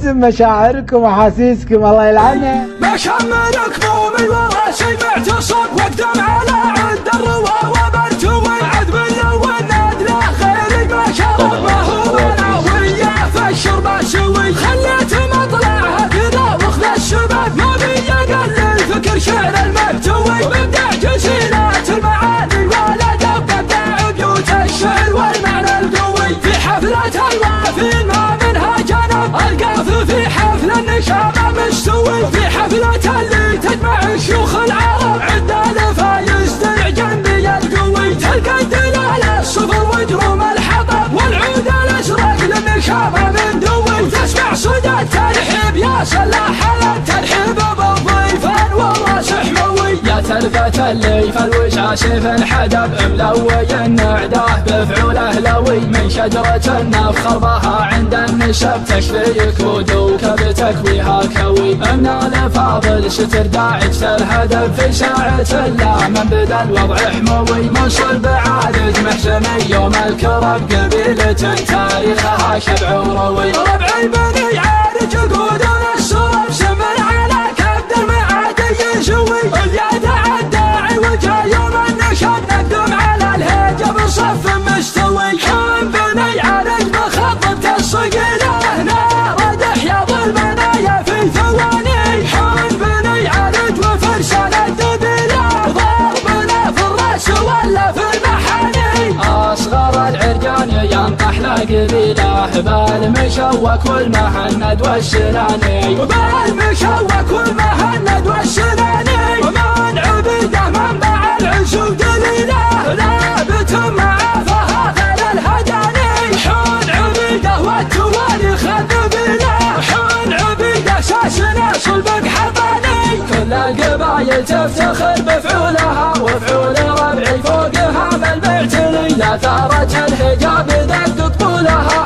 يهزم مشاعركم وأحاسيسكم الله يلعنه. بشمرك مو من ورا شي معتصب واقدم على عند الروى وبرتوي عد باللو النادلة خيري ما شرب ما هو انا وياه في الشرب اسوي خليت مطلعها كذا واخذ الشباب ما بي اقل الفكر شعر المكتوي وابدع جزيلات المعاني والادب ابدع بيوت الشعر والمعنى القوي في حفلة الوافين ما منها جنب القاف في حفل النشامة مستوي في حفلة اللي تجمع الشيوخ العرب عند الفايز درع جنبي القوي تلقى الدلالة الصفر ودروم الحطب والعود الازرق للنشامة من دوي وتسمع صدى الترحيب يا سلاح الترحيب بالضيف والراس حموي يا تلفة اللي فالوجع سيف انحدب ملوي النعداه بفعوله لوي من شجرة النفخر بها عند النسب تشفيك ودوك بتكويها كوي من الفاضل ستر داعش الهدف في ساعة الله من بدا الوضع حموي من صلب عادج محزمي يوم الكرب قبيلة تاريخها شبع وروي ربعي بني عارج قودون السرب سمر على كبد المعادي يسوي اليد الداعي وجا يوم النشاط نقدم على الهيجة بصف مستوي حان بني عارج بخطة الصقيلة هنا ردح يا ظلمنا في ثواني حان بني عارج وفرسان الدبيلة ضربنا في الراس ولا في المحاني أصغر العرجان ينطح له قبيله بالمشوك والمهند والسناني بالمشوك والمهند والسناني ومن عبيده منبع العزو دليله لابت معه فهذا الهداني حان عبيده والتوالي خذ بيله حان عبيده ساسنا صلبك حضاني كل القبايل تفتخر بفعولها وفعول ربعي فوقها بالمعتلي لا ثارت الحجاب دق طولها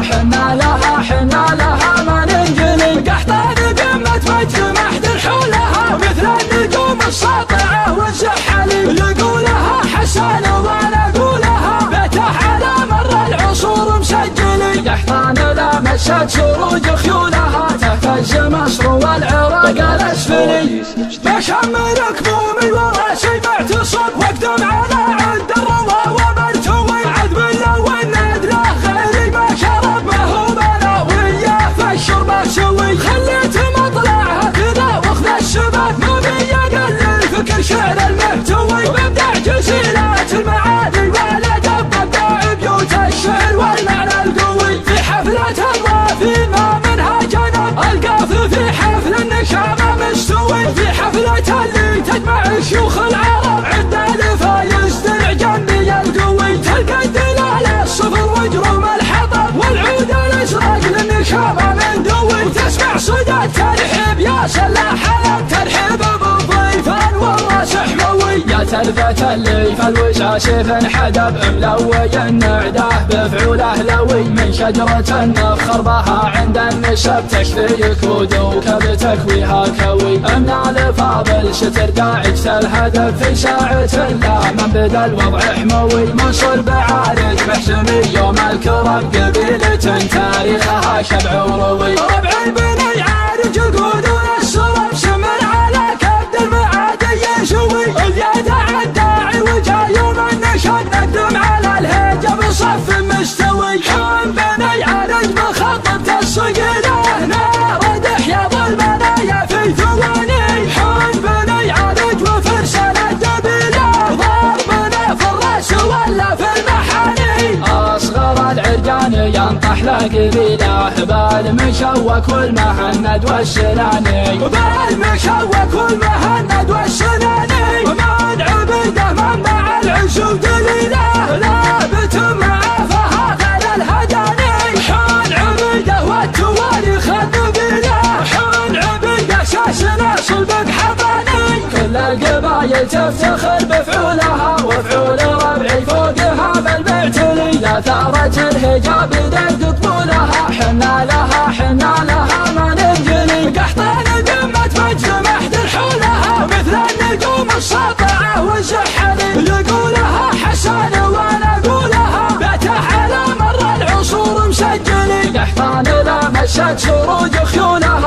حنا لها ما ننجلي قحطان قمة مجد محد حولها مثل النجوم الساطعة والزحلي يقولها حسان وانا اقولها بيته على مر العصور مسجلي قحطان لا مست سروج خيولها تهتز مصر والعراق الاسفلي بشمرك مو من ورا شي معتصب واقدم على عند الروى وبرتوي عد باللو النادلة خيري ما شرب ما هو انا وياه في الشرب اسوي خليت مطلعها كذا واخذ الشباب ما بي اقل الفكر شعر المكتوي وابدع جزيلات المعاني والادب ابدع بيوت الشعر والمعنى القوي في حفلة الوافين ما منها جنب القاف في حفل النشامة مستوي في حفلة اللي تجمع الشيوخ العرب عند الفايز درع جنبي القوي تلقى الدلالة الصفر وجروم الحطب والعود الازرق للنشامة من دوي وتسمع صدى الترحيب يا سلاح الترحيب بالضيف والراس حموي يا تلفة اللي فالوجع سيف انحدب ملوي النعداه بفعوله لوي من شجرة النفخر بها عند النسب تشفيك ودوك بتكويها كوي من الفاضل ستر داعش الهدف في ساعة الله من بدا الوضع حموي من صلب عارج محزمي يوم الكرب قبيلة تاريخها شبع وروي ربعي بني عارج قودون السرب سمر على كبد المعادي يسوي اليد الداعي وجا يوم النشاط نقدم على الهيجة بصف مستوي حان بني عارج بخطة الصقيلة هنا ردح يا ظلمنا في ثواني حان بني عارج وفرسان الدبيلة ضربنا في الراس ولا في المحاني أصغر العرجان ينطح له قبيله بالمشوك والمهند والسناني بالمشوك والمهند والسناني ومن عبيده منبع العزو دليله لابت معه فهذا الهداني حان عبيده والتوالي خذ بيله حان عبيده ساسنا صلبك حضاني كل القبايل تفتخر بفعولها وفعول ربعي فوقها بالمعتلي لا ثارت الحجاب دق طولها حنا لها ما ننجلي قحطان قمة مجد محد حولها مثل النجوم الساطعة والزحلي يقولها حسان وانا اقولها بيته على مر العصور مسجلي قحطان لا مست سروج خيولها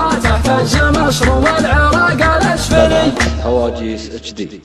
هواجيس اتش دي.